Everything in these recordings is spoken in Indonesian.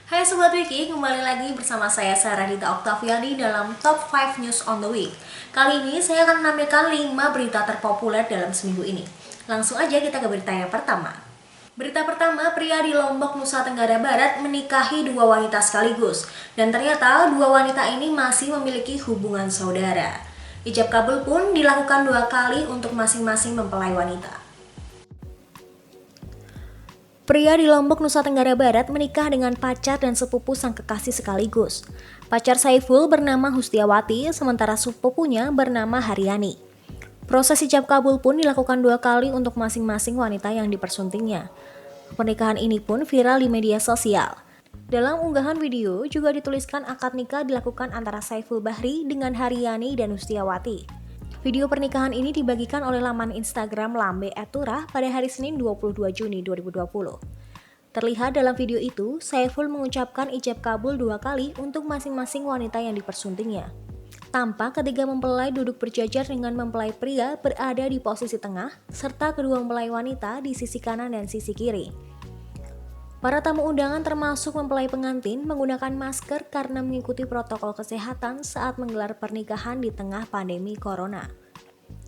Hai Sobat Wiki, kembali lagi bersama saya Sarah Dita Oktaviani dalam Top 5 News on the Week. Kali ini saya akan menampilkan 5 berita terpopuler dalam seminggu ini. Langsung aja kita ke berita yang pertama. Berita pertama, pria di Lombok, Nusa Tenggara Barat menikahi 2 wanita sekaligus. Dan ternyata 2 wanita ini masih memiliki hubungan saudara. Ijab kabul pun dilakukan 2 kali untuk masing-masing mempelai wanita. Pria di Lombok, Nusa Tenggara Barat menikah dengan pacar dan sepupu sang kekasih sekaligus. Pacar Saiful bernama Hustiawati, sementara sepupunya bernama Haryani. Proses ijab kabul pun dilakukan 2 kali untuk masing-masing wanita yang dipersuntingnya. Pernikahan ini pun viral di media sosial. Dalam unggahan video juga dituliskan akad nikah dilakukan antara Saiful Bahri dengan Haryani dan Hustiawati. Video pernikahan ini dibagikan oleh laman Instagram Lambe Etura pada hari Senin 22 Juni 2020. Terlihat dalam video itu, Saiful mengucapkan ijab kabul 2 kali untuk masing-masing wanita yang dipersuntingnya. Tampak ketiga mempelai duduk berjajar dengan mempelai pria berada di posisi tengah, serta kedua mempelai wanita di sisi kanan dan sisi kiri. Para tamu undangan termasuk mempelai pengantin menggunakan masker karena mengikuti protokol kesehatan saat menggelar pernikahan di tengah pandemi corona.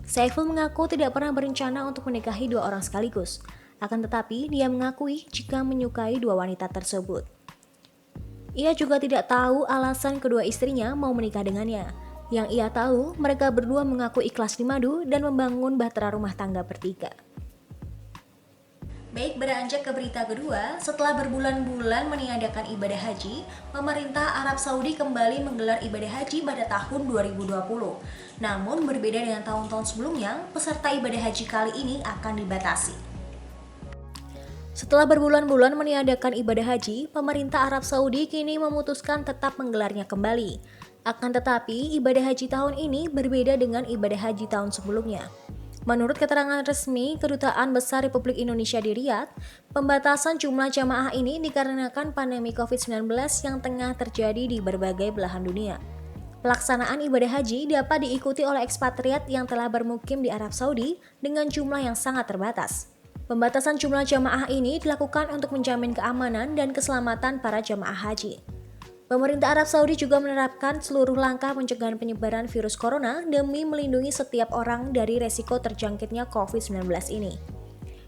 Saiful mengaku tidak pernah berencana untuk menikahi 2 orang sekaligus, akan tetapi dia mengakui jika menyukai 2 wanita tersebut. Ia juga tidak tahu alasan kedua istrinya mau menikah dengannya. Yang ia tahu, mereka berdua mengaku ikhlas di madu dan membangun bahtera rumah tangga bertiga. Baik, beranjak ke berita kedua, setelah berbulan-bulan meniadakan ibadah haji, pemerintah Arab Saudi kembali menggelar ibadah haji pada tahun 2020. Namun berbeda dengan tahun-tahun sebelumnya, peserta ibadah haji kali ini akan dibatasi. Setelah berbulan-bulan meniadakan ibadah haji, pemerintah Arab Saudi kini memutuskan tetap menggelarnya kembali. Akan tetapi, ibadah haji tahun ini berbeda dengan ibadah haji tahun sebelumnya. Menurut keterangan resmi Kedutaan Besar Republik Indonesia di Riyadh, pembatasan jumlah jamaah ini dikarenakan pandemi COVID-19 yang tengah terjadi di berbagai belahan dunia. Pelaksanaan ibadah haji dapat diikuti oleh ekspatriat yang telah bermukim di Arab Saudi dengan jumlah yang sangat terbatas. Pembatasan jumlah jamaah ini dilakukan untuk menjamin keamanan dan keselamatan para jamaah haji. Pemerintah Arab Saudi juga menerapkan seluruh langkah pencegahan penyebaran virus corona demi melindungi setiap orang dari resiko terjangkitnya COVID-19 ini.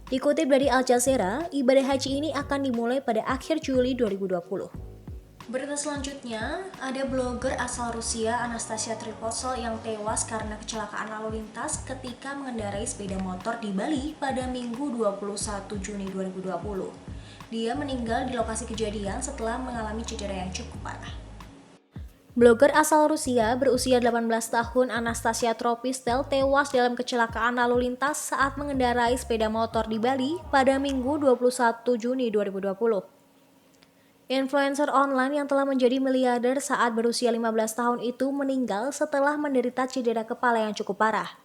Dikutip dari Al Jazeera, ibadah haji ini akan dimulai pada akhir Juli 2020. Berita selanjutnya, ada blogger asal Rusia Anastasia Tripotso yang tewas karena kecelakaan lalu lintas ketika mengendarai sepeda motor di Bali pada Minggu 21 Juni 2020. Dia meninggal di lokasi kejadian setelah mengalami cedera yang cukup parah. Blogger asal Rusia berusia 18 tahun Anastasia Tropistel tewas dalam kecelakaan lalu lintas saat mengendarai sepeda motor di Bali pada Minggu 21 Juni 2020. Influencer online yang telah menjadi miliarder saat berusia 15 tahun itu meninggal setelah menderita cedera kepala yang cukup parah.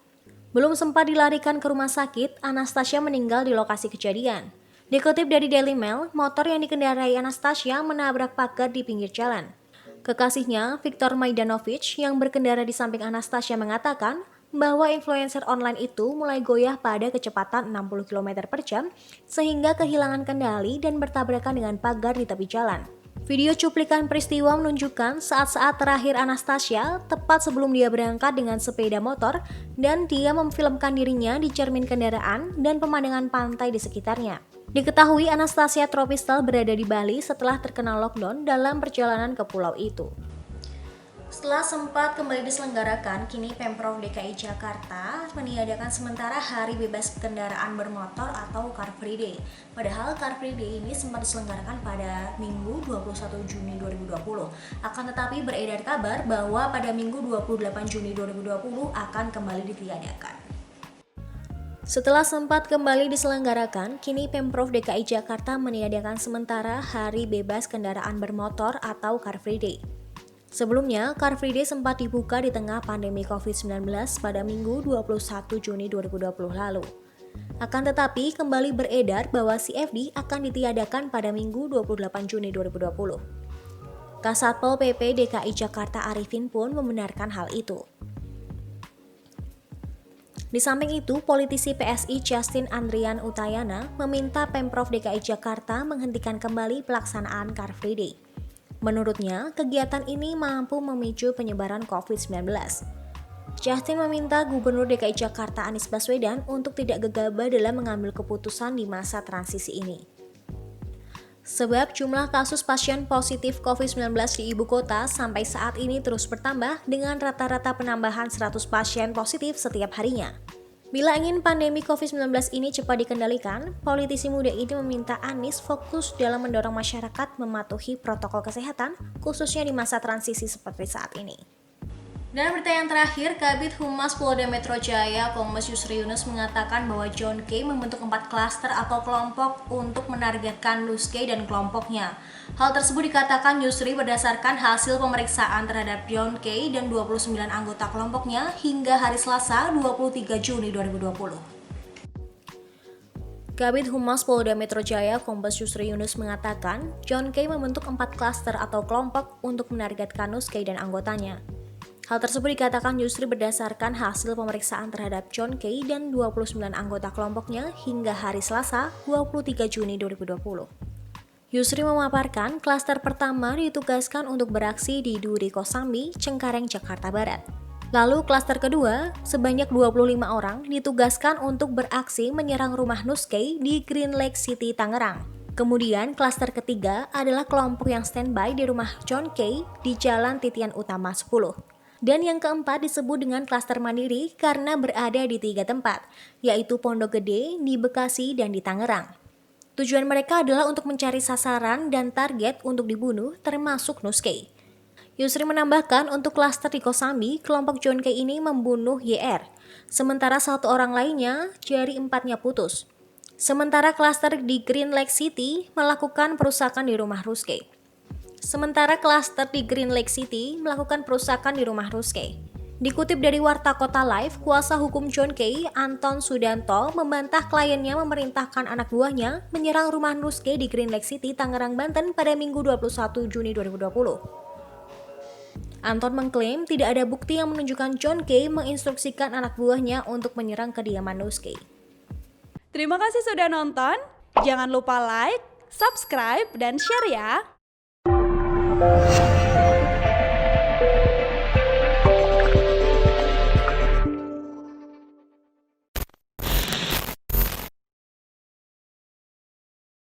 Belum sempat dilarikan ke rumah sakit, Anastasia meninggal di lokasi kejadian. Dikutip dari Daily Mail, motor yang dikendarai Anastasia menabrak pagar di pinggir jalan. Kekasihnya, Viktor Maidanovic, yang berkendara di samping Anastasia mengatakan bahwa influencer online itu mulai goyah pada kecepatan 60 km per jam sehingga kehilangan kendali dan bertabrakan dengan pagar di tepi jalan. Video cuplikan peristiwa menunjukkan saat-saat terakhir Anastasia tepat sebelum dia berangkat dengan sepeda motor dan dia memfilmkan dirinya di cermin kendaraan dan pemandangan pantai di sekitarnya. Diketahui Anastasia Tropistel berada di Bali setelah terkena lockdown dalam perjalanan ke pulau itu. Setelah sempat kembali diselenggarakan, kini Pemprov DKI Jakarta meniadakan sementara Hari Bebas Kendaraan Bermotor atau Car Free Day. Padahal Car Free Day ini sempat diselenggarakan pada Minggu 21 Juni 2020. Akan tetapi beredar kabar bahwa pada Minggu 28 Juni 2020 akan kembali ditiadakan. Setelah sempat kembali diselenggarakan, kini Pemprov DKI Jakarta meniadakan sementara Hari Bebas Kendaraan Bermotor atau Car Free Day. Sebelumnya, Car Free Day sempat dibuka di tengah pandemi COVID-19 pada Minggu 21 Juni 2020 lalu. Akan tetapi, kembali beredar bahwa CFD akan ditiadakan pada Minggu 28 Juni 2020. Kasatpol PP DKI Jakarta Arifin pun membenarkan hal itu. Di samping itu, politisi PSI Justin Andrian Utayana meminta Pemprov DKI Jakarta menghentikan kembali pelaksanaan Car Free Day. Menurutnya, kegiatan ini mampu memicu penyebaran COVID-19. Justin meminta Gubernur DKI Jakarta Anies Baswedan untuk tidak gegabah dalam mengambil keputusan di masa transisi ini. Sebab jumlah kasus pasien positif COVID-19 di ibu kota sampai saat ini terus bertambah dengan rata-rata penambahan 100 pasien positif setiap harinya. Bila ingin pandemi COVID-19 ini cepat dikendalikan, politisi muda ini meminta Anies fokus dalam mendorong masyarakat mematuhi protokol kesehatan, khususnya di masa transisi seperti saat ini. Dan berita yang terakhir, Kabid Humas Polda Metro Jaya, Kombes Yusri Yunus mengatakan bahwa John K. membentuk 4 klaster atau kelompok untuk menargetkan Nus K dan kelompoknya. Hal tersebut dikatakan Yusri berdasarkan hasil pemeriksaan terhadap John K. dan 29 anggota kelompoknya hingga hari Selasa 23 Juni 2020. Kabid Humas Polda Metro Jaya, Kombes Yusri Yunus mengatakan John K. membentuk 4 klaster atau kelompok untuk menargetkan Nus K dan anggotanya. Hal tersebut dikatakan Yusri berdasarkan hasil pemeriksaan terhadap John K. dan 29 anggota kelompoknya hingga hari Selasa 23 Juni 2020. Yusri memaparkan klaster pertama ditugaskan untuk beraksi di Duri Kosambi, Cengkareng, Jakarta Barat. Lalu klaster kedua, sebanyak 25 orang ditugaskan untuk beraksi menyerang rumah Nus K di Green Lake City, Tangerang. Kemudian klaster ketiga adalah kelompok yang standby di rumah John K di Jalan Titian Utama 10. Dan yang keempat disebut dengan klaster mandiri karena berada di 3 tempat, yaitu Pondok Gede, di Bekasi, dan di Tangerang. Tujuan mereka adalah untuk mencari sasaran dan target untuk dibunuh, termasuk Nus K. Yusri menambahkan untuk klaster di Kosambi, kelompok John K ini membunuh YR, sementara 1 orang lainnya jari 4-nya putus. Sementara klaster di Green Lake City melakukan perusakan di rumah Nus K. Dikutip dari Warta Kota Live, kuasa hukum John K, Anton Sudanto, membantah kliennya memerintahkan anak buahnya menyerang rumah Nus K di Green Lake City, Tangerang, Banten pada Minggu 21 Juni 2020. Anton mengklaim tidak ada bukti yang menunjukkan John K menginstruksikan anak buahnya untuk menyerang kediaman Nus K. Terima kasih sudah nonton. Jangan lupa like, subscribe, dan share ya.